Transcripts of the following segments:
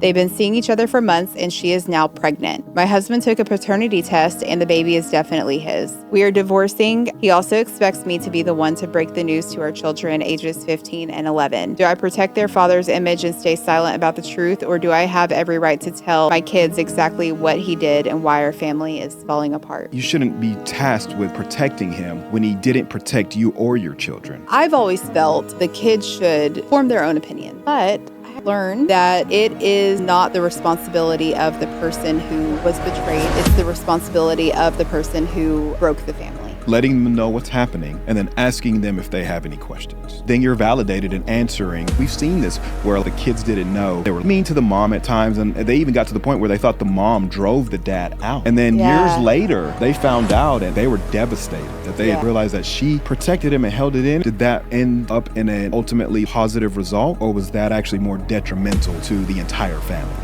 They've been seeing each other for months and she is now pregnant. My husband took a paternity test and the baby is definitely his. We are divorcing. He also expects me to be the one to break the news to our children ages 15 and 11. Do I protect their father's image and stay silent about the truth, or do I have every right to tell my kids exactly what he did and why our family is falling apart? You shouldn't be tasked with protecting him when he didn't protect you or your children. I've always felt the kids should form their own opinion, but learned that it is not the responsibility of the person who was betrayed. It's the responsibility of the person who broke the family. Letting them know what's happening and then asking them if they have any questions. Then you're validated in answering. We've seen this where the kids didn't know. They were mean to the mom at times, and they even got to the point where they thought the mom drove the dad out. And then years later, they found out and they were devastated that they had realized that she protected him and held it in. Did that end up in an ultimately positive result, or was that actually more detrimental to the entire family?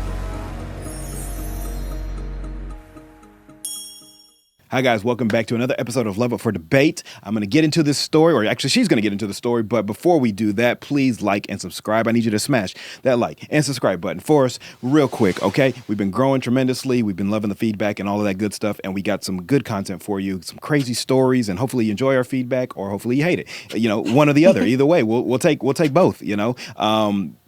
Hi guys, welcome back to another episode of Love Up for Debate. I'm going to get into this story, or actually she's going to get into the story, but before we do that, please like and subscribe. I need you to smash that like and subscribe button for us real quick, okay? We've been growing tremendously. We've been loving the feedback and all of that good stuff, and we got some good content for you, some crazy stories, and hopefully you enjoy our feedback, or hopefully you hate it. You know, one or the other. Either way, we'll take both, you know?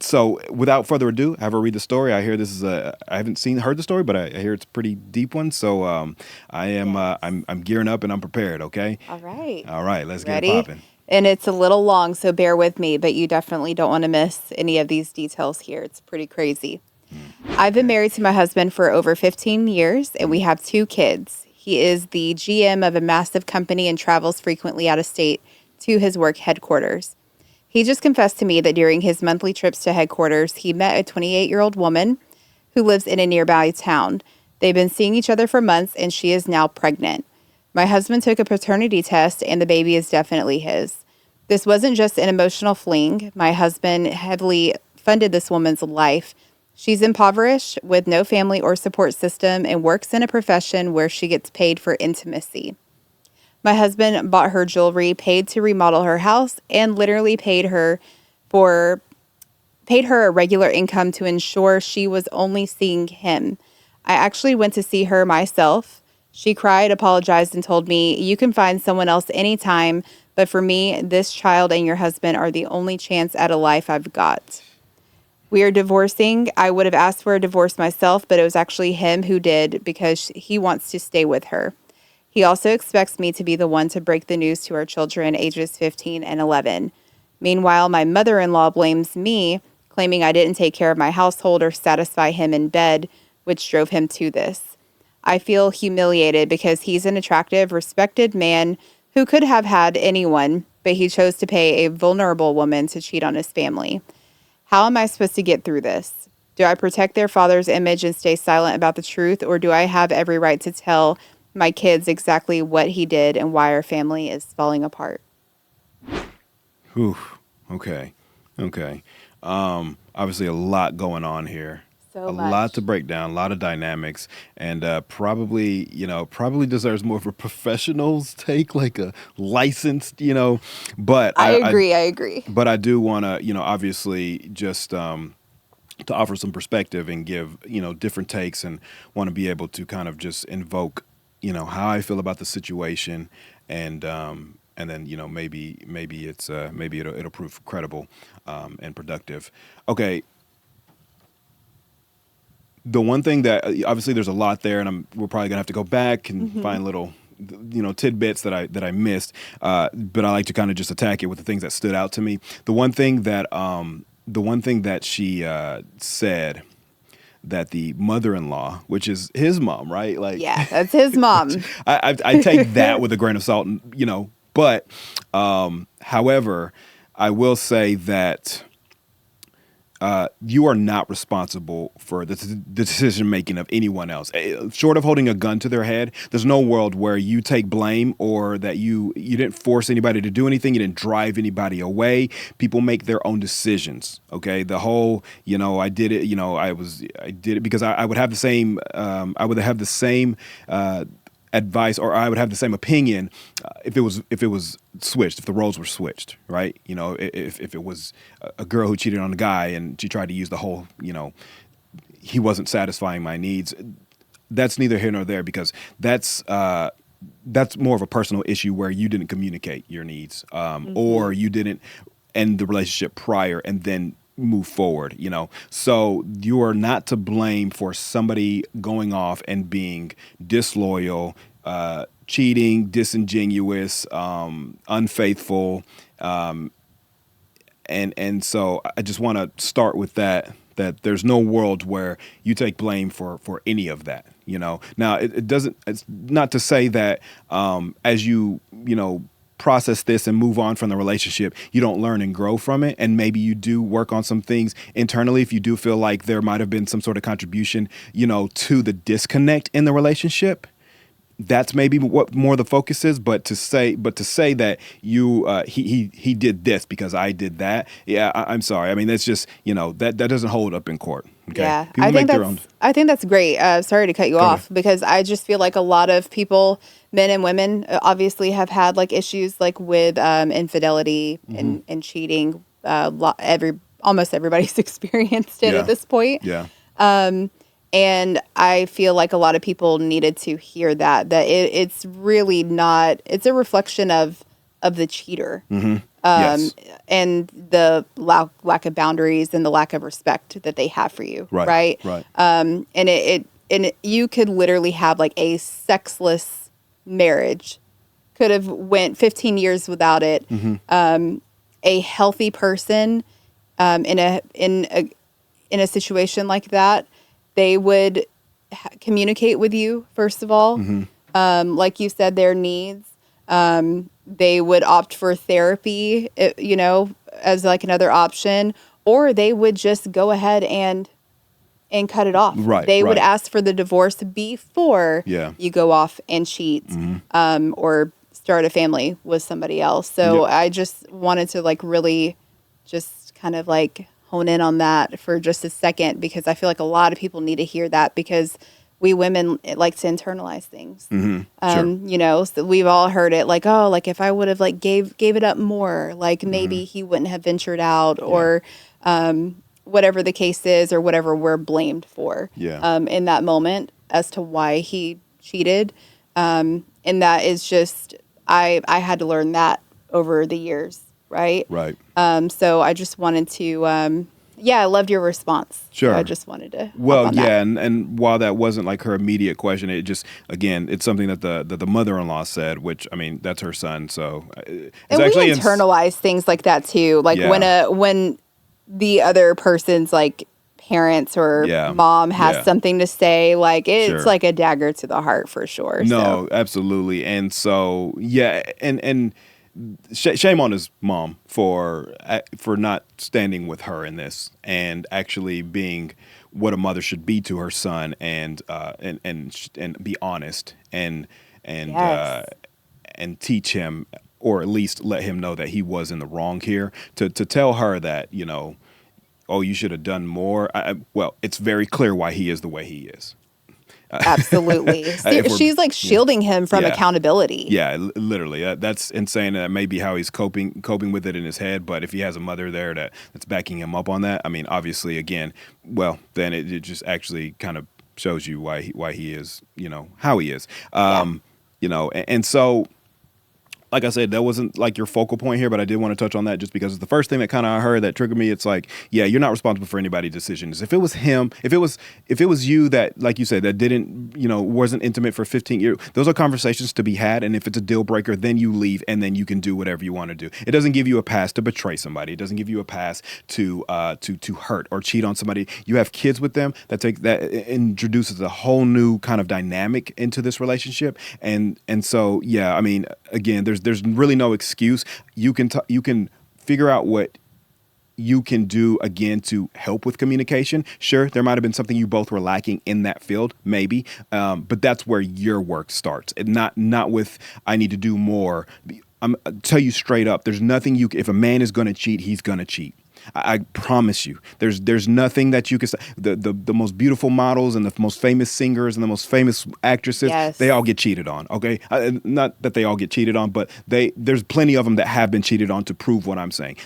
So without further ado, have her read the story. I hear this is I haven't heard the story, but I hear it's a pretty deep one, so I am... I'm gearing up and I'm prepared, okay? All right. All right, let's Ready? Get it popping. And it's a little long, so bear with me, but you definitely don't want to miss any of these details here. It's pretty crazy. I've been married to my husband for over 15 years, and we have 2 kids. He is the GM of a massive company and travels frequently out of state to his work headquarters. He just confessed to me that during his monthly trips to headquarters, he met a 28-year-old woman who lives in a nearby town. They've been seeing each other for months, and she is now pregnant. My husband took a paternity test, and the baby is definitely his. This wasn't just an emotional fling. My husband heavily funded this woman's life. She's impoverished with no family or support system and works in a profession where she gets paid for intimacy. My husband bought her jewelry, paid to remodel her house, and literally paid her a regular income to ensure she was only seeing him. I actually went to see her myself. She cried, apologized, and told me, "You can find someone else anytime, but for me, this child and your husband are the only chance at a life I've got." We are divorcing. I would have asked for a divorce myself, but it was actually him who did because he wants to stay with her. He also expects me to be the one to break the news to our children ages 15 and 11. Meanwhile, my mother-in-law blames me, claiming I didn't take care of my household or satisfy him in bed, which drove him to this. I feel humiliated because he's an attractive, respected man who could have had anyone, but he chose to pay a vulnerable woman to cheat on his family. How am I supposed to get through this? Do I protect their father's image and stay silent about the truth, or do I have every right to tell my kids exactly what he did and why our family is falling apart? Whew. Okay. Obviously a lot going on here. A lot to break down, a lot of dynamics, and probably deserves more of a professional's take, like a licensed, but I agree. But I do want to, obviously just to offer some perspective and give, different takes, and want to be able to kind of just invoke, how I feel about the situation, and then, maybe it'll prove credible and productive. Okay. The one thing that obviously there's a lot there, and we're probably gonna have to go back and find little, tidbits that I missed. But I like to kind of just attack it with the things that stood out to me. The one thing that she said, that the mother-in-law, which is his mom, right? Like, yeah, that's his mom. I take that with a grain of salt, But however, I will say that. You are not responsible for the decision-making of anyone else. Short of holding a gun to their head, there's no world where you take blame, or that you didn't force anybody to do anything. You didn't drive anybody away. People make their own decisions, okay? The whole, I did it, I did it because I would have the same, advice, or I would have the same opinion if it was switched, if the roles were switched, right? If it was a girl who cheated on a guy and she tried to use the whole, he wasn't satisfying my needs. That's neither here nor there, because that's more of a personal issue where you didn't communicate your needs, or you didn't end the relationship prior and then move forward, So you are not to blame for somebody going off and being disloyal, cheating, disingenuous, unfaithful. And so I just want to start with that there's no world where you take blame for any of that, Now, it doesn't, it's not to say that as you process this and move on from the relationship, you don't learn and grow from it. And maybe you do work on some things internally if you do feel like there might have been some sort of contribution, to the disconnect in the relationship. That's maybe what more the focus is, but to say that you he did this because I did that. Yeah, I'm sorry. I mean, that's just that doesn't hold up in court. Okay? Yeah, People make their own. I think that's great. Sorry to cut you off, because I just feel like a lot of people, men and women, obviously have had like issues like with infidelity and cheating. Almost everybody's experienced it at this point. Yeah. And I feel like a lot of people needed to hear that it's really not, it's a reflection of the cheater. Yes. And the lack of boundaries and the lack of respect that they have for you. Right. And you could literally have like a sexless marriage, could have went 15 years without it. A healthy person, in a situation like that, they would communicate with you, first of all. Like you said, their needs. They would opt for therapy, as like another option, or they would just go ahead and cut it off. They would ask for the divorce before you go off and cheat, or start a family with somebody else. So I just wanted to like really just kind of like hone in on that for just a second, because I feel like a lot of people need to hear that, because we women like to internalize things. So we've all heard it like, oh, like if I would have like gave it up more, like maybe he wouldn't have ventured out, or whatever the case is, or whatever we're blamed for in that moment as to why he cheated. And that is just, I had to learn that over the years. Right. So I just wanted to, I loved your response. Sure. So I just wanted to. Well, yeah. And while that wasn't like her immediate question, it just, again, it's something that the mother-in-law said, which, I mean, that's her son. So it's and actually we internalize things like that too. Like when the other person's like parents or mom has something to say, like it's like a dagger to the heart for sure. No, absolutely. And so, and shame on his mom for not standing with her in this, and actually being what a mother should be to her son, and be honest and teach him, or at least let him know that he was in the wrong here. To tell her that oh, you should have done more. Well, it's very clear why he is the way he is. Absolutely. She's like shielding him from accountability. Yeah, literally. That's insane. That may be how he's coping with it in his head. But if he has a mother there that's backing him up on that, I mean, obviously, again, well, then it just actually kind of shows you why he is, how he is. And so, like I said, that wasn't like your focal point here, but I did want to touch on that just because it's the first thing that kind of I heard that triggered me. It's like, yeah, you're not responsible for anybody's decisions. If it was him, if it was you that, like you said, that didn't, wasn't intimate for 15 years, those are conversations to be had. And if it's a deal breaker, then you leave and then you can do whatever you want to do. It doesn't give you a pass to betray somebody. It doesn't give you a pass to hurt or cheat on somebody. You have kids with them that introduces a whole new kind of dynamic into this relationship. And so, yeah, I mean, again, there's really no excuse. You can figure out what you can do, again, to help with communication. Sure, there might have been something you both were lacking in that field, maybe, but that's where your work starts, and not with I need to do more. I'll tell you straight up, there's nothing if a man is going to cheat, he's going to cheat. I promise you, there's nothing that you can say. The most beautiful models and the most famous singers and the most famous actresses, Yes. they all get cheated on. Okay, not that they all get cheated on, but there's plenty of them that have been cheated on to prove what I'm saying.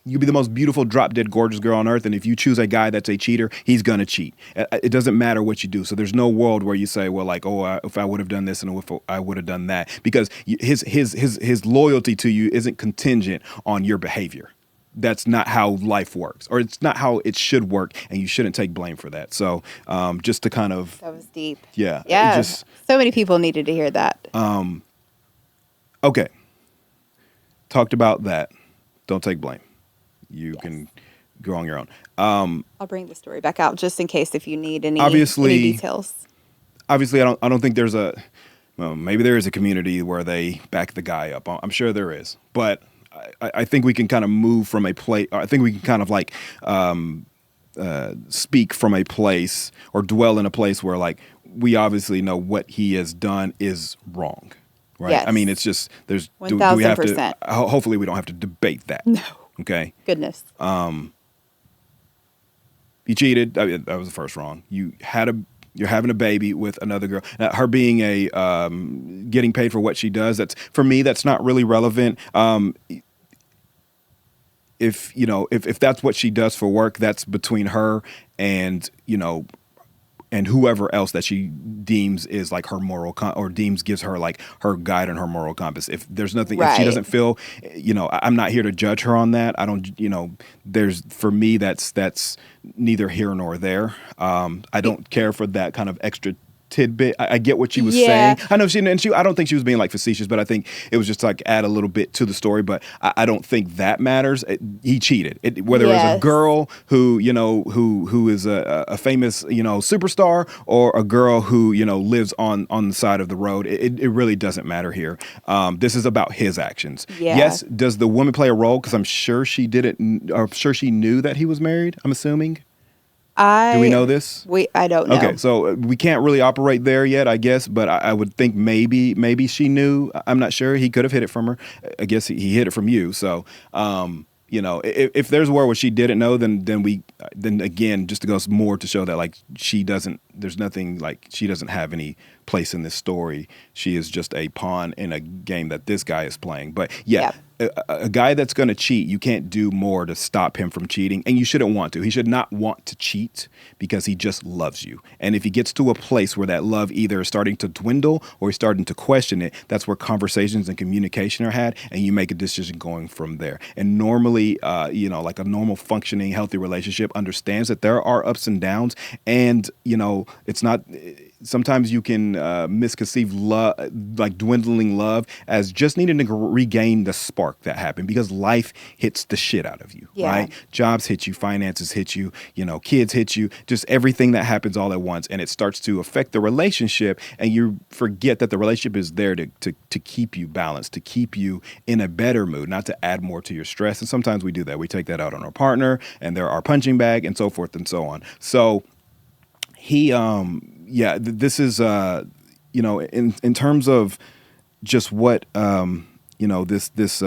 You be the most beautiful, drop dead gorgeous girl on earth, and if you choose a guy that's a cheater, he's gonna cheat. It doesn't matter what you do. So there's no world where you say, well, like, oh, if I would have done this and if I would have done that, because his loyalty to you isn't contingent on your behavior. That's not how life works, or it's not how it should work, and you shouldn't take blame for that. So just to kind of, That was deep. yeah. Yeah. So many people needed to hear that. Okay. Talked about that. Don't take blame. You Yes. can go on your own. I'll bring the story back out just in case if you need any details. Obviously, I don't think there's well, maybe there is a community where they back the guy up. I'm sure there is, but I think we can kind of move from a place. I think we can kind of like speak from a place or dwell in a place where like we obviously know what he has done is wrong, right? Yes. I mean, it's just do we have to? 1000%. Hopefully, we don't have to debate that. No. Okay. Goodness. You cheated. I mean, that was the first wrong. You're having a baby with another girl. Now, her being getting paid for what she does. For me, that's not really relevant. If that's what she does for work, that's between her and and whoever else that she deems is like her moral or gives her like her guide and her moral compass. If there's nothing, if she doesn't feel, I'm not here to judge her on that. I don't, for me, that's neither here nor there. I don't care for that kind of extra tidbit. I get what she was saying. I know I don't think she was being like facetious, but I think it was just like add a little bit to the story. But I don't think that matters. He cheated. Whether it was a girl who who is a famous superstar or a girl who lives on the side of the road. It really doesn't matter here. This is about his actions. Yeah. Yes. Does the woman play a role? Because I'm sure she didn't. I'm sure she knew that he was married. I'm assuming. Do we know this? I don't know. Okay, so we can't really operate there yet, I guess, but I would think maybe she knew. I'm not sure. He could have hid it from her. I guess he hid it from you. So, if there's a world where she didn't know, then again, just to go more to show that like there's nothing like she doesn't have any place in this story. She is just a pawn in a game that this guy is playing. But yeah. A guy that's going to cheat, you can't do more to stop him from cheating, and you shouldn't want to. He should not want to cheat because he just loves you. And if he gets to a place where that love either is starting to dwindle or he's starting to question it, that's where conversations and communication are had, and you make a decision going from there. And normally, like a normal functioning, healthy relationship understands that there are ups and downs, and it's not. Sometimes you can misconceive love, like dwindling love, as just needing to regain the spark that happened because life hits the shit out of you, right? Jobs hit you, finances hit you, kids hit you, just everything that happens all at once, and it starts to affect the relationship, and you forget that the relationship is there to keep you balanced, to keep you in a better mood, not to add more to your stress. And sometimes we do that. We take that out on our partner, and they're our punching bag, and so forth and so on. So he this is in terms of just what this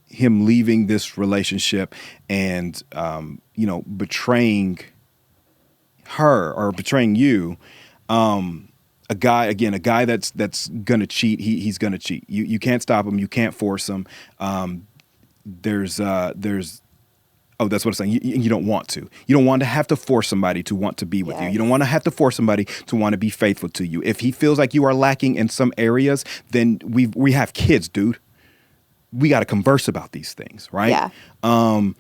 him leaving this relationship and betraying her or betraying you. A guy that's gonna cheat. He's gonna cheat. You can't stop him. You can't force him. Oh, that's what I'm saying. You don't want to. You don't want to have to force somebody to want to be with you. You don't want to have to force somebody to want to be faithful to you. If he feels like you are lacking in some areas, then we have kids, dude. We got to converse about these things, right? Yeah.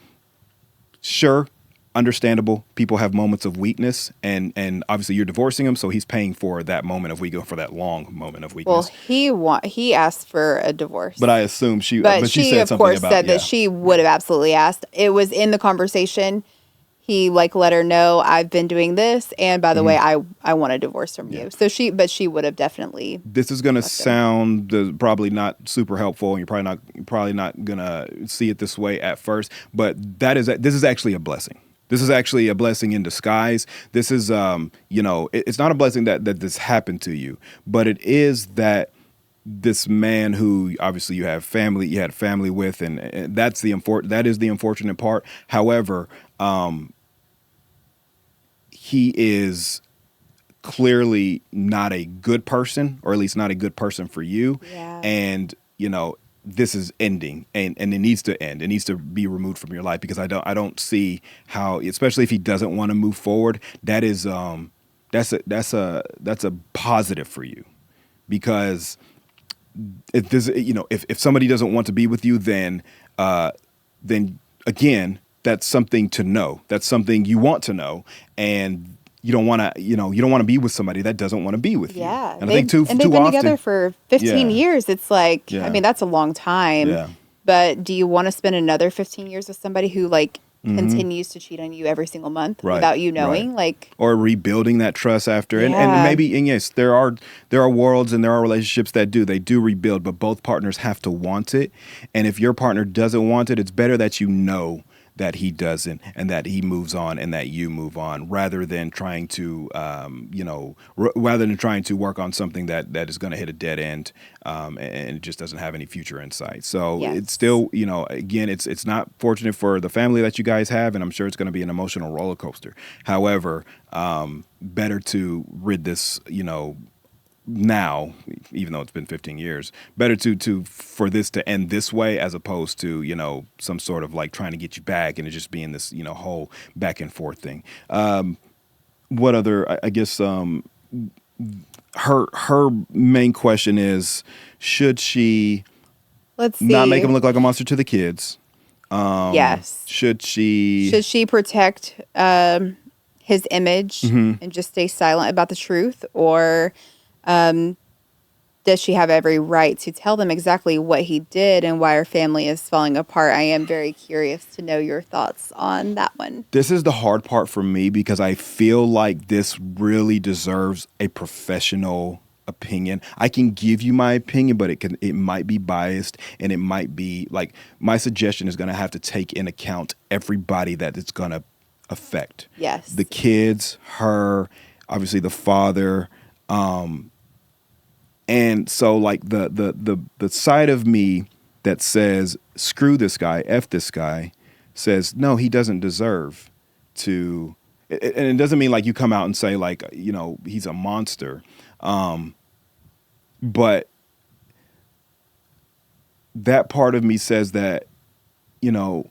Sure, understandable. People have moments of weakness, and obviously you're divorcing him, so he's paying for that moment of weakness, for that long moment of weakness. Well, he asked for a divorce, but I assume she. But she she said of something course about, said that she would have absolutely asked. It was in the conversation. He let her know, I've been doing this, and by the way, I want a divorce from you. So she would have definitely. This is going to sound probably not super helpful, and you're probably not going to see it this way at first. But this is actually a blessing. This is actually a blessing in disguise. This is, it's not a blessing that this happened to you, but it is that this man who obviously you had family with, and that is the unfortunate part. However, he is clearly not a good person, or at least not a good person for you. Yeah. And, this is ending, and it needs to end. It needs to be removed from your life, because I don't see how, especially if he doesn't want to move forward, that's a positive for you. Because if somebody doesn't want to be with you, then again, that's something to know. That's something you want to know, and you don't want to be with somebody that doesn't want to be with you. Yeah. And I think they've been together for 15 Yeah. years. It's like, Yeah. I mean, that's a long time. Yeah. But do you want to spend another 15 years with somebody who continues to cheat on you every single month Right, without you knowing? right. Or rebuilding that trust after. And Yeah. maybe, and yes, there are worlds and there are relationships that they do rebuild, but both partners have to want it. And if your partner doesn't want it, it's better that you know that he doesn't, and that he moves on, and that you move on, rather than trying to, work on something that is going to hit a dead end, and it just doesn't have any future insight. So Yes. it's still, again, it's not fortunate for the family that you guys have, and I'm sure it's going to be an emotional roller coaster. However, better to rid this, now, even though it's been 15 years, better for this to end this way, as opposed to, some sort of like trying to get you back, and it just being this, whole back and forth thing. What other, I guess, her main question is, should she Let's see. not make him look like a monster to the kids? Yes. Should she protect his image and just stay silent about the truth? Or does she have every right to tell them exactly what he did and why her family is falling apart? I am very curious to know your thoughts on that one. This is the hard part for me, because I feel like this really deserves a professional opinion. I can give you my opinion, but it might be biased, and it might be like, my suggestion is going to have to take in account everybody that it's going to affect. Yes. The kids, her, obviously the father, and so like the side of me that says screw this guy, F this guy, says no, he doesn't deserve to. And it doesn't mean like you come out and say like, he's a monster, but that part of me says that, you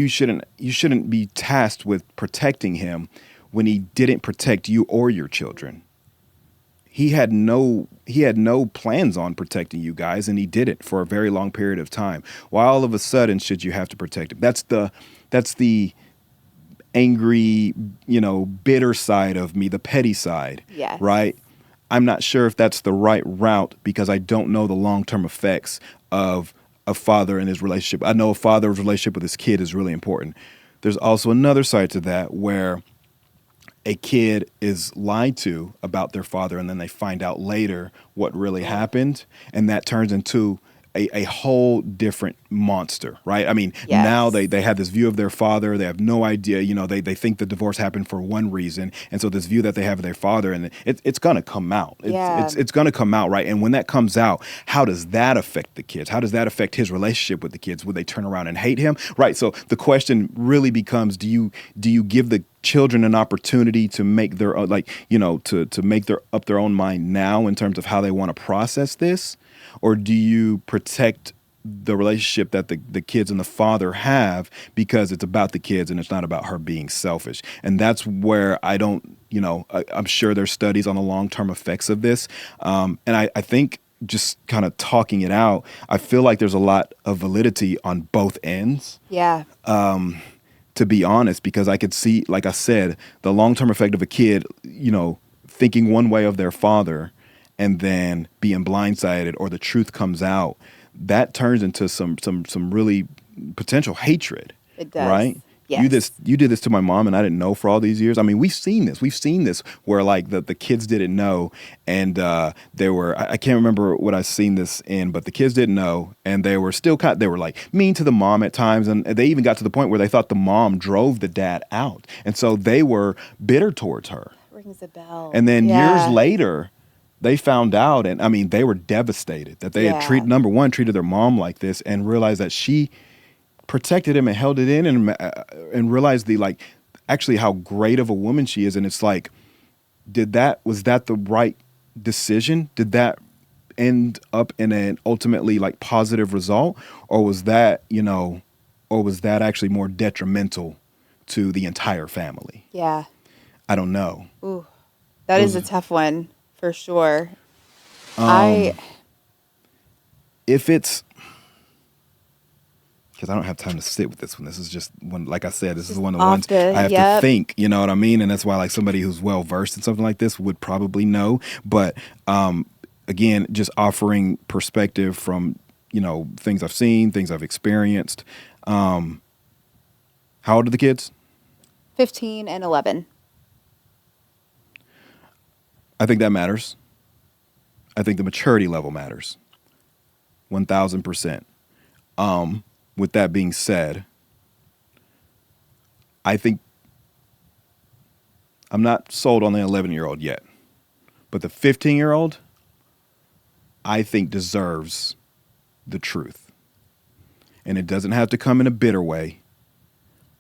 shouldn't be tasked with protecting him when he didn't protect you or your children. He had no plans on protecting you guys, and he did it for a very long period of time. Why all of a sudden should you have to protect him? That's the angry, bitter side of me, the petty side. Yes. Right? I'm not sure if that's the right route, because I don't know the long-term effects of a father and his relationship. I know a father's relationship with his kid is really important. There's also another side to that, where a kid is lied to about their father, and then they find out later what really happened, and that turns into a whole different monster, right? I mean, Yes. Now they have this view of their father. They have no idea, they think the divorce happened for one reason. And so this view that they have of their father, and it's going to come out. It's going to come out, right? And when that comes out, how does that affect the kids? How does that affect his relationship with the kids? Would they turn around and hate him? Right. So the question really becomes, do you give the children an opportunity to make their to make up their own mind now in terms of how they want to process this? Or do you protect the relationship that the kids and the father have, because it's about the kids and it's not about her being selfish? And that's where I don't, I'm sure there's studies on the long-term effects of this. And I think, just kind of talking it out, I feel like there's a lot of validity on both ends. Yeah. To be honest, because I could see, like I said, the long-term effect of a kid, thinking one way of their father, and then being blindsided, or the truth comes out, that turns into some really potential hatred. It does. Right? Yes. You did this to my mom, and I didn't know for all these years. I mean, we've seen this where like the kids didn't know, and they were, I can't remember what I've seen this in, but the kids didn't know, and they were still they were like mean to the mom at times, and they even got to the point where they thought the mom drove the dad out, and so they were bitter towards her. Rings a bell. And then Yeah. years later, they found out, and I mean, they were devastated that they had treated their mom like this, and realized that she protected him and held it in, and realized actually how great of a woman she is. And it's like, was that the right decision? Did that end up in an ultimately like positive result, or was that actually more detrimental to the entire family? Yeah. I don't know. Ooh, that is a tough one for sure. If it's, because I don't have time to sit with this one. This is just one, like I said, this is one of the ones I have to think, you know what I mean? And that's why like somebody who's well versed in something like this would probably know. But again, just offering perspective from, things I've seen, things I've experienced. How old are the kids? 15 and 11. I think that matters. I think the maturity level matters. 1,000%. With that being said, I think I'm not sold on the 11-year-old yet, but the 15-year-old, I think deserves the truth. And it doesn't have to come in a bitter way,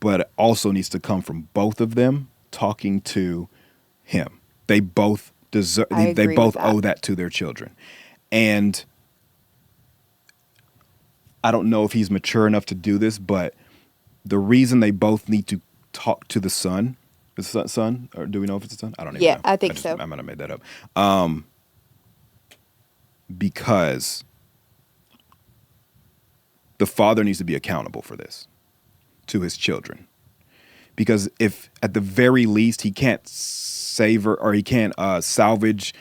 but it also needs to come from both of them talking to him. They both deserve, they both owe that to their children. And I don't know if he's mature enough to do this, but the reason they both need to talk to the son, is it son, or do we know if it's a son? I don't even know. Yeah, I think so. I might have made that up. Because the father needs to be accountable for this to his children. Because if at the very least he can't savor, or he can't salvage,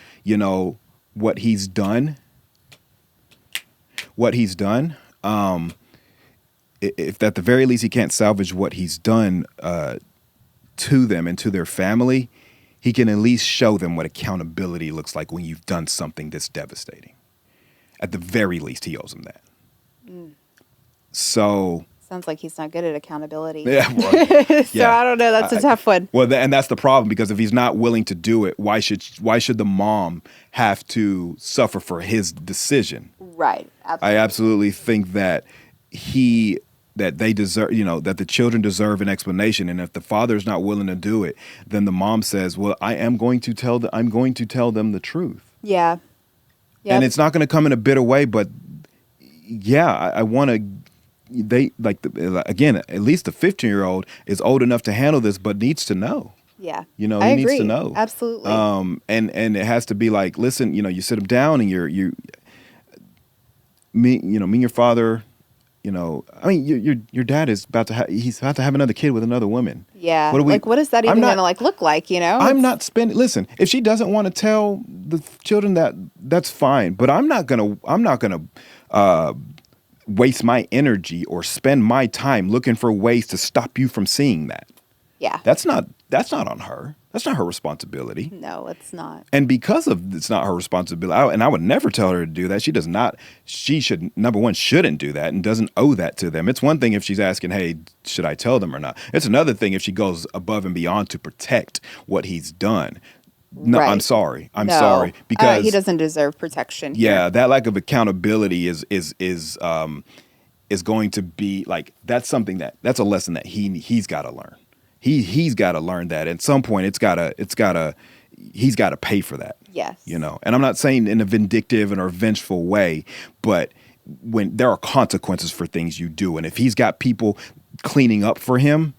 what he's done, if at the very least he can't salvage what he's done to them and to their family, he can at least show them what accountability looks like when you've done something this devastating. At the very least, he owes them that. So sounds like he's not good at accountability. Yeah, well, I don't know. That's a tough one. Well, and that's the problem, because if he's not willing to do it, why should the mom have to suffer for his decision? Right. Absolutely. I absolutely think that they deserve, that the children deserve an explanation. And if the father's not willing to do it, then the mom says, well, I'm going to tell them the truth. Yeah. Yep. And it's not going to come in a bitter way, but yeah, I want to, again, at least the 15-year-old is old enough to handle this, but needs to know. Yeah. He needs to know. Absolutely. And it has to be like, listen, you sit him down, and me and your father, your dad is he's about to have another kid with another woman. Yeah. What is that even going to look like, I'm not spending, listen, if she doesn't want to tell the children that's fine, but I'm not going to waste my energy or spend my time looking for ways to stop you from seeing that. Yeah. That's not on her. That's not her responsibility. No, it's not. And because of it's not her responsibility, and I would never tell her to do that. She should, number one, shouldn't do that and doesn't owe that to them. It's one thing if she's asking, hey, should I tell them or not? It's another thing if she goes above and beyond to protect what he's done. No, right. I'm sorry. Because he doesn't deserve protection. Yeah, that lack of accountability is going to be like, that's a lesson that he's got to learn. He's got to learn that at some point. He's got to pay for that. Yes. And I'm not saying in a vindictive or vengeful way, but when there are consequences for things you do, and if he's got people cleaning up for him,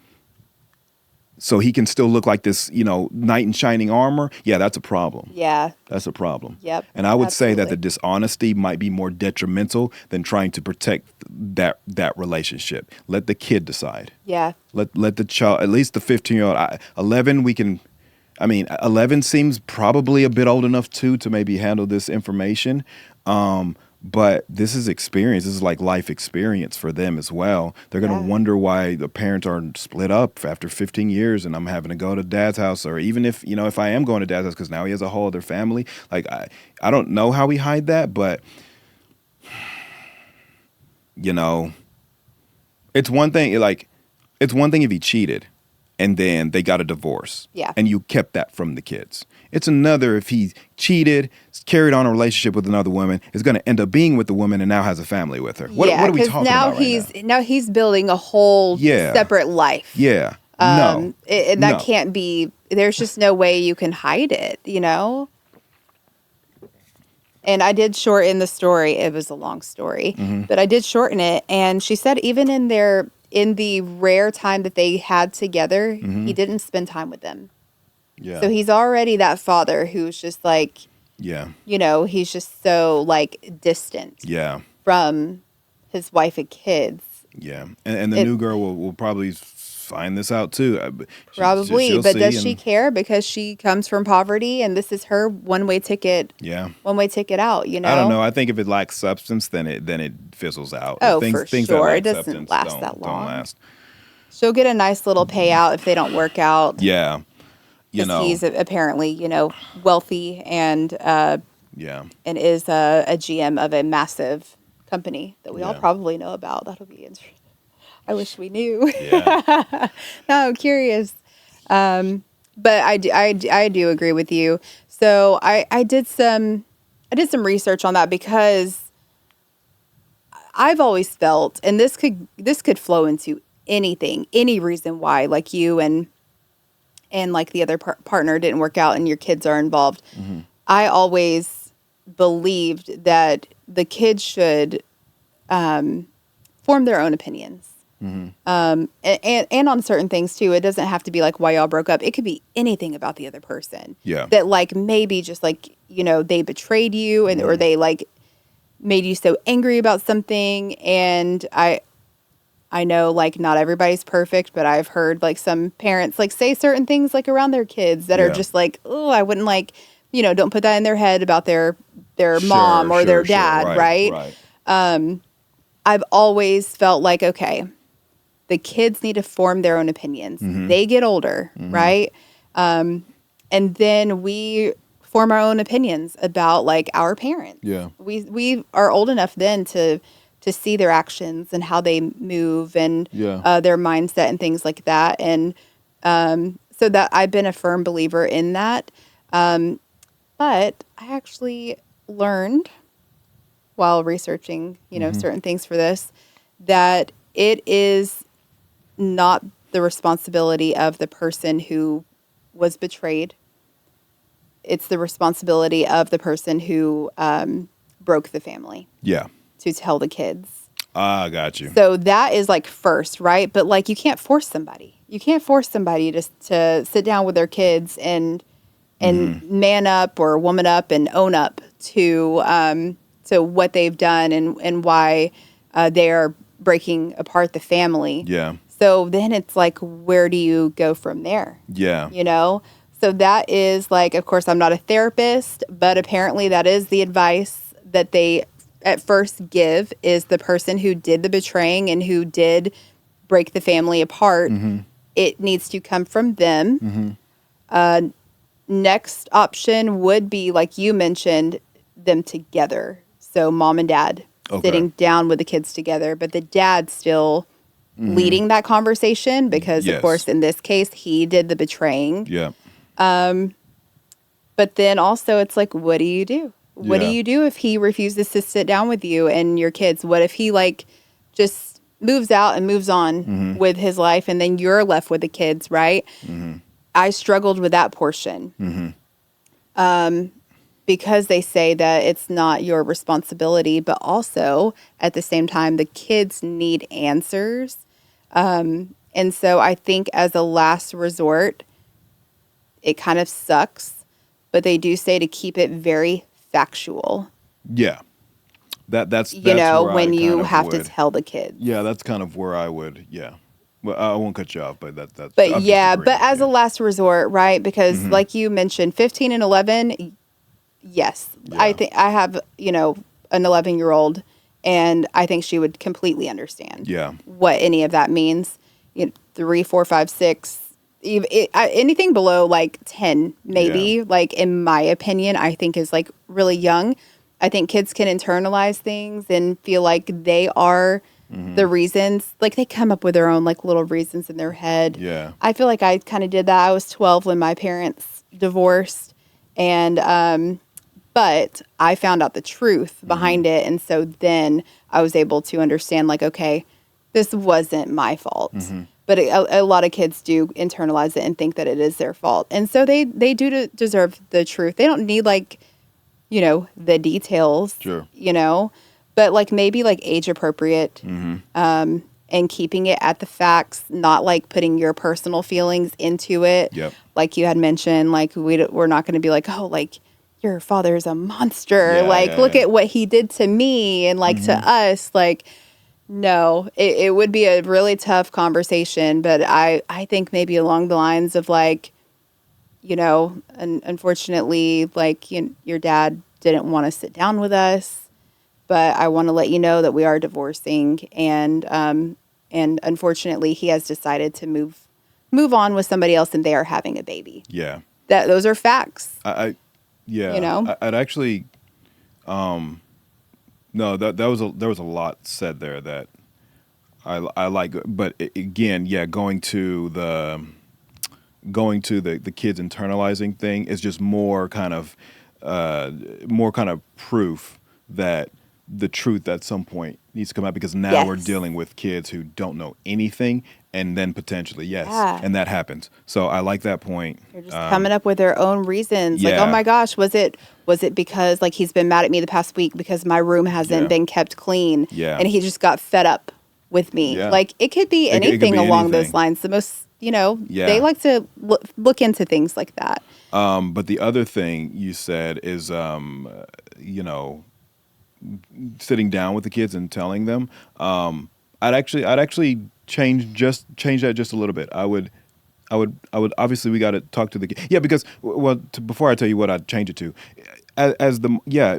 so he can still look like this, knight in shining armor, yeah, that's a problem. Yeah. That's a problem. Yep. And I would say that the dishonesty might be more detrimental than trying to protect that relationship. Let the kid decide. Yeah. Let the child, at least the 15-year-old, 11, 11 seems probably a bit old enough too to maybe handle this information. But this is experience. This is like life experience for them as well. They're going to wonder why the parents are split up after 15 years and I'm having to go to dad's house, or even if I am going to dad's house because now he has a whole other family. Like, I don't know how we hide that, but it's one thing. It's one thing if he cheated and then they got a divorce. Yeah. And you kept that from the kids. It's another if he cheated, carried on a relationship with another woman, is going to end up being with the woman and now has a family with her. What are we talking about right now? Now he's building a whole separate life. Yeah. And that can't be, there's just no way you can hide it, you know? And I did shorten the story. It was a long story, but I did shorten it. And she said even in the rare time that they had together, he didn't spend time with them. Yeah. So he's already that father who's just like, you know, he's just so like distant from his wife and kids. Yeah. And the new girl will probably find this out too. Probably, but does she care because she comes from poverty and this is her one-way ticket? Yeah, one-way ticket out. You know, I don't know. I think if it lacks substance, then it fizzles out. Oh, for sure, it doesn't last that long. Don't last. She'll get a nice little payout if they don't work out. Yeah, you know, he's apparently wealthy and and is a GM of a massive company that we all probably know about. That'll be interesting. I wish we knew. Yeah. No, I'm curious. But I do agree with you. So I did some research on that because I've always felt, and this could flow into anything, any reason why, like you and like the other partner didn't work out and your kids are involved. I always believed that the kids should form their own opinions. And on certain things too. It doesn't have to be like why y'all broke up. It could be anything about the other person. Yeah. That like maybe just like, they betrayed you and or they like made you so angry about something. And I know like not everybody's perfect, but I've heard like some parents like say certain things like around their kids that are just like, oh, I wouldn't like, don't put that in their head about their mom or their dad, right? I've always felt like, okay, the kids need to form their own opinions. They get older, right? And then we form our own opinions about like our parents. Yeah. We are old enough then to see their actions and how they move and their mindset and things like that. And so that I've been a firm believer in that. But I actually learned while researching, certain things for this, that it is not the responsibility of the person who was betrayed. It's the responsibility of the person who broke the family. Yeah. To tell the kids. Ah, got you. So that is like first, right? But like you can't force somebody. You can't force somebody to sit down with their kids and man up or woman up and own up to what they've done and why they are breaking apart the family. Yeah. So then it's like, where do you go from there? Yeah. So that is like, of course, I'm not a therapist, but apparently that is the advice that they at first give is the person who did the betraying and who did break the family apart. It needs to come from them. Next option would be, like you mentioned, them together. So mom and dad sitting down with the kids together, but the dad still leading that conversation because, of course, in this case, he did the betraying. Yeah. But then also it's like, what do you do? What do you do if he refuses to sit down with you and your kids? What if he like just moves out and moves on with his life and then you're left with the kids, right? I struggled with that portion. Because they say that it's not your responsibility, but also at the same time, the kids need answers. And so I think as a last resort, it kind of sucks, but they do say to keep it very factual. Yeah. That's when you have to tell the kids. Yeah, that's kind of where I would, Well, I won't cut you off, but that's. But as a last resort, right? Because like you mentioned, 15 and 11, yes. Yeah. I think I have, an 11-year-old, and I think she would completely understand what any of that means. 3, 4, 5, 6, anything below like 10, maybe, like in my opinion, I think is like really young. I think kids can internalize things and feel like they are the reasons. Like, they come up with their own like little reasons in their head. Yeah. I feel like I kind of did that. I was 12 when my parents divorced, and but I found out the truth behind it, and so then I was able to understand, like, okay, this wasn't my fault. But a lot of kids do internalize it and think that it is their fault. And so they do deserve the truth. They don't need, like, the details, Sure. But, like, maybe, like, age appropriate, and keeping it at the facts, not, like, putting your personal feelings into it. Yep. Like you had mentioned, like, we're not going to be like, oh, like, your father is a monster. Yeah, like, look at what he did to me and, like, to us. Like, no, it would be a really tough conversation, but I think maybe along the lines of, like, unfortunately, like, your dad didn't want to sit down with us, but I want to let you know that we are divorcing, and unfortunately, he has decided to move on with somebody else, and they are having a baby. Yeah. Those are facts. I'd actually, no, there was a lot said there that I like, but again, yeah, going to the kids internalizing thing is just more kind of proof that the truth at some point needs to come out, because now we're dealing with kids who don't know anything, and then potentially and that happens. So I like that point. They're just coming up with their own reasons. Like, oh my gosh, was it because, like, he's been mad at me the past week because my room hasn't been kept clean, and he just got fed up with me. Like, it could be anything along those lines. The most, they like to look into things like that. But the other thing you said is, sitting down with the kids and telling them. I'd actually change that just a little bit. I would obviously, we got to talk to the kid. Yeah, because before I tell you what I'd change it to,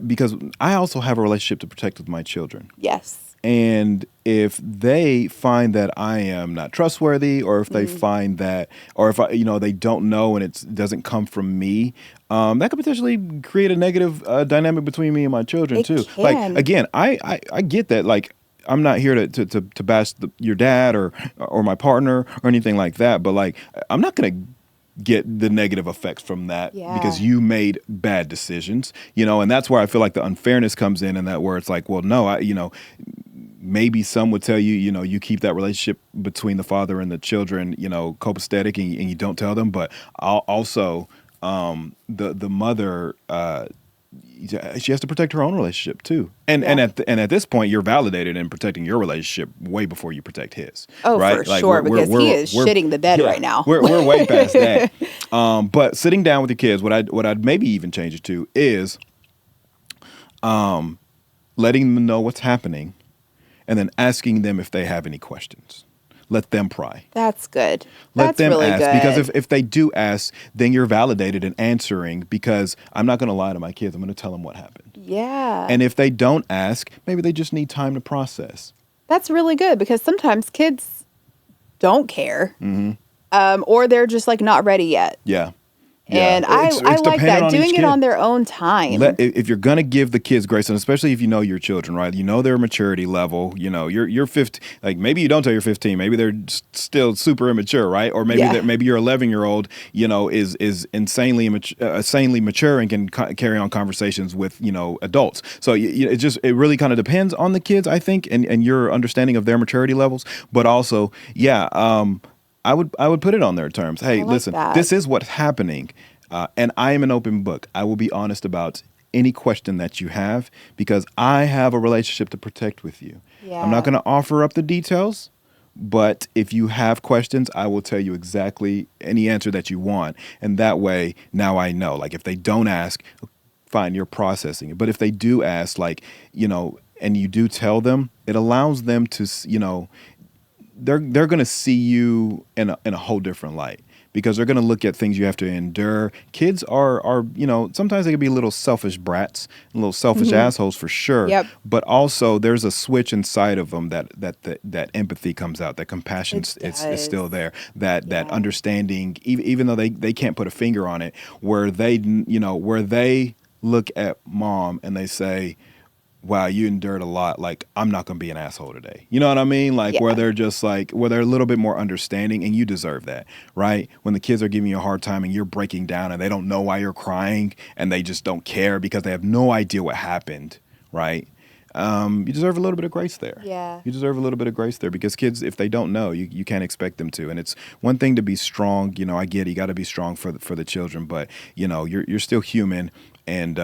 because I also have a relationship to protect with my children. Yes. And if they find that I am not trustworthy, or if they find that, or if they don't know and it doesn't come from me, that could potentially create a negative dynamic between me and my children too. Can. Like, again, I get that. Like, I'm not here to bash your dad or my partner or anything like that. But, like, I'm not gonna get the negative effects from that because you made bad decisions, and that's where I feel like the unfairness comes in, and that where it's like, well, no, maybe some would tell you, you keep that relationship between the father and the children, copacetic, and you don't tell them. But also, the mother, she has to protect her own relationship too. And at this point, you're validated in protecting your relationship way before you protect his. Oh, right? for sure, because he is shitting the bed right now. We're way past that. But sitting down with your kids, what I'd maybe even change it to is, letting them know what's happening, and then asking them if they have any questions. Let them pry. That's good. Let them really ask. good. Because if they do ask, then you're validated in answering, because I'm not going to lie to my kids. I'm going to tell them what happened. Yeah. And if they don't ask, maybe they just need time to process. That's really good, because sometimes kids don't care. Or they're just, like, not ready yet. Yeah. And I like that, doing it on their own time. If you're going to give the kids grace, and especially if you know your children, right? You know their maturity level. You're 15. Like, maybe you don't tell you're 15. Maybe they're still super immature, right? Or maybe maybe your 11-year-old, is insanely mature and can carry on conversations with adults. So it really kind of depends on the kids, I think, and your understanding of their maturity levels. But also, I would put it on their terms. Hey, listen, this is what's happening, and I am an open book. I will be honest about any question that you have, because I have a relationship to protect with you. Yeah. I'm not going to offer up the details, but if you have questions, I will tell you exactly any answer that you want, and that way, now I know. Like, if they don't ask, fine, you're processing it. But if they do ask, like, and you do tell them, it allows them to, they're going to see you in a whole different light, because they're going to look at things you have to endure. Kids are sometimes they can be little selfish brats, little selfish assholes for sure. Yep. But also there's a switch inside of them that empathy comes out, that compassion is still there, that understanding, even though they can't put a finger on it, where they look at mom and they say, wow, you endured a lot. Like, I'm not going to be an asshole today. You know what I mean? Like, Yeah. where they're just like, where they're a little bit more understanding, and you deserve that, right? When the kids are giving you a hard time and you're breaking down and they don't know why you're crying and they just don't care because they have no idea what happened, right? You deserve a little bit of grace there. Yeah. You deserve a little bit of grace there because kids, if they don't know, you can't expect them to. And it's one thing to be strong. You know, I get it. You got to be strong for the children, but you know, you're still human, and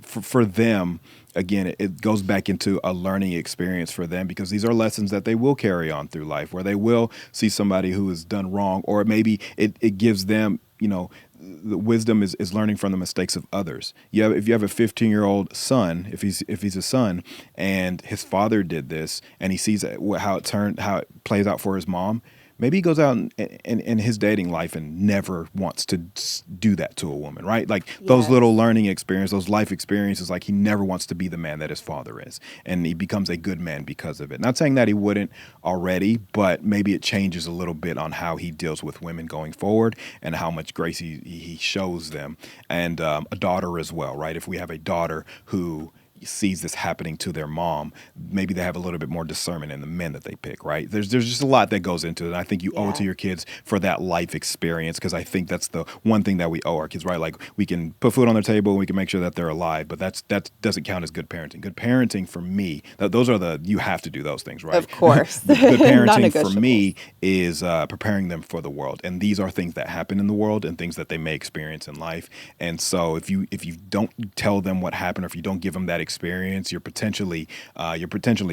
for them, again, it goes back into a learning experience for them because these are lessons that they will carry on through life, where they will see somebody who has done wrong, or maybe it gives them, you know, the wisdom is learning from the mistakes of others. If you have a 15-year-old son, if he's a son, and his father did this, and he sees how it plays out for his mom. Maybe he goes out in his dating life and never wants to do that to a woman, right? Like those Yes. little learning experiences, those life experiences, like he never wants to be the man that his father is. And he becomes a good man because of it. Not saying that he wouldn't already, but maybe it changes a little bit on how he deals with women going forward and how much grace he shows them. And a daughter as well, right? If we have a daughter who sees this happening to their mom, maybe they have a little bit more discernment in the men that they pick, right? There's just a lot that goes into it. And I think you owe it to your kids for that life experience, because I think that's the one thing that we owe our kids, right? Like we can put food on their table, we can make sure that they're alive, but that doesn't count as good parenting. Good parenting for me, those are you have to do those things, right? Of course. Good parenting for Non-negotiables. me is preparing them for the world. And these are things that happen in the world and things that they may experience in life. And so if you don't tell them what happened, or if you don't give them that experience, you're potentially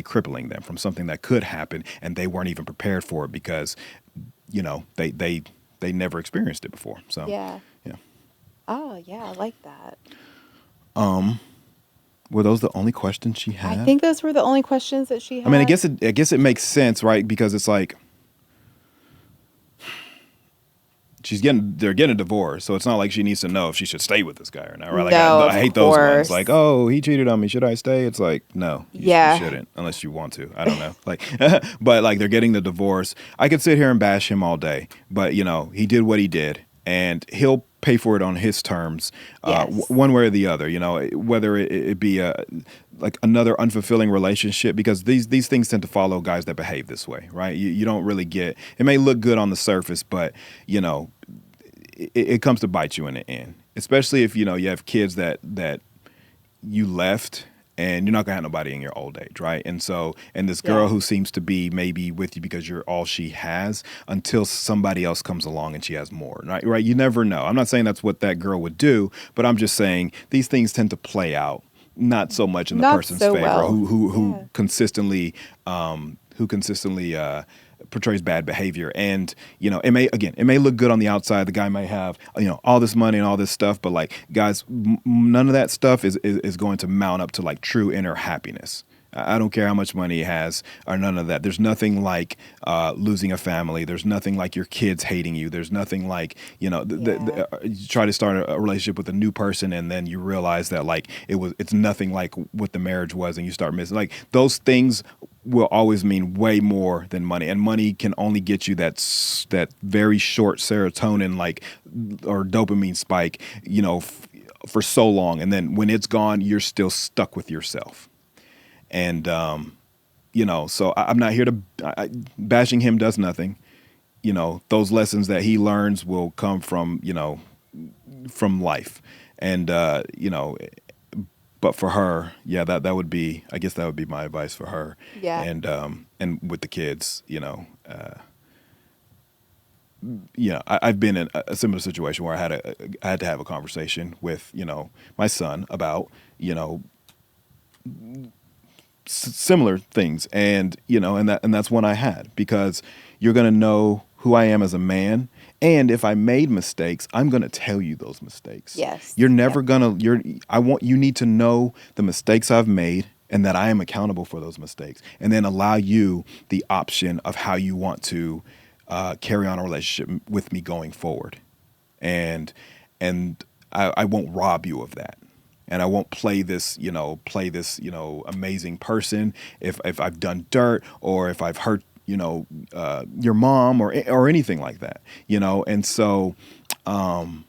crippling them from something that could happen, and they weren't even prepared for it because, you know, they never experienced it before. So Yeah. yeah. Oh, yeah, I like that. Were those the only questions she had? I think those were the only questions that she had. I mean, I guess it makes sense, right? Because it's like they're getting a divorce, so it's not like she needs to know if she should stay with this guy or not, right? Like No, I of hate those ones. course. Like, oh, he cheated on me. Should I stay? It's like, no, you Yeah. shouldn't, unless you want to. I don't know. Like, but like they're getting the divorce. I could sit here and bash him all day, but you know, he did what he did, and he'll pay for it on his terms, Yes. one way or the other. You know, whether it be like another unfulfilling relationship, because these things tend to follow guys that behave this way, right? You don't really get. It may look good on the surface, but you know, it comes to bite you in the end, especially if, you know, you have kids that you left and you're not gonna have nobody in your old age, right? And so, and this girl who seems to be maybe with you because you're all she has, until somebody else comes along and she has more, right? You never know. I'm not saying that's what that girl would do, but I'm just saying these things tend to play out not so much in the Not person's so favor well. who consistently portrays bad behavior. And you know, it may look good on the outside. The guy may have, you know, all this money and all this stuff, but like, guys, none of that stuff is going to mount up to like true inner happiness. I don't care how much money he has or none of that. There's nothing like losing a family. There's nothing like your kids hating you. There's nothing like, you know, you try to start a relationship with a new person and then you realize that like it's nothing like what the marriage was, and you start missing. Like, those things will always mean way more than money, and money can only get you that very short serotonin or dopamine spike, you know, for so long, and then when it's gone, you're still stuck with yourself. And, you know, so I'm not here to bashing him does nothing. You know, those lessons that he learns will come from, you know, from life. And, you know, but for her, yeah, that would be, I guess that would be my advice for her. Yeah. And with the kids, you know, yeah, I've been in a similar situation where I had to have a conversation with, you know, my son about, you know, similar things, and you know, and that's one I had, because you're gonna know who I am as a man, and if I made mistakes, I'm gonna tell you those mistakes. Yes. You're never gonna. You need to know the mistakes I've made, and that I am accountable for those mistakes, and then allow you the option of how you want to carry on a relationship with me going forward, and I won't rob you of that. And I won't play this, you know, amazing person if I've done dirt, or if I've hurt, you know, your mom or anything like that, you know. And so, and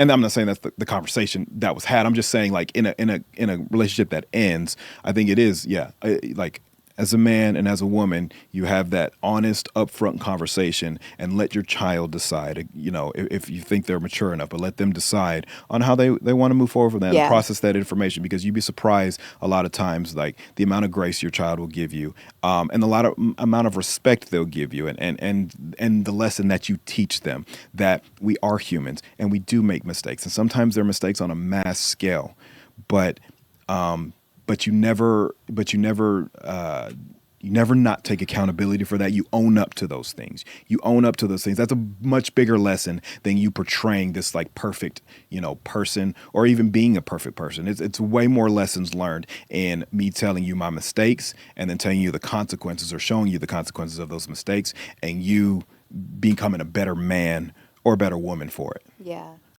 and I'm not saying that's the conversation that was had. I'm just saying, like, in a relationship that ends, I think it is, like, as a man and as a woman, you have that honest, upfront conversation and let your child decide, if you think they're mature enough, but let them decide on how they want to move forward with that and process that information, because you'd be surprised a lot of times, like, the amount of grace your child will give you, and amount of respect they'll give you, and the lesson that you teach them, that we are humans and we do make mistakes. And sometimes they're mistakes on a mass scale, but you never not take accountability for that. You own up to those things. That's a much bigger lesson than you portraying this, like, perfect, person, or even being a perfect person. It's way more lessons learned in me telling you my mistakes and then telling you the consequences, or showing you the consequences of those mistakes, and you becoming a better man or a better woman for it. Yeah.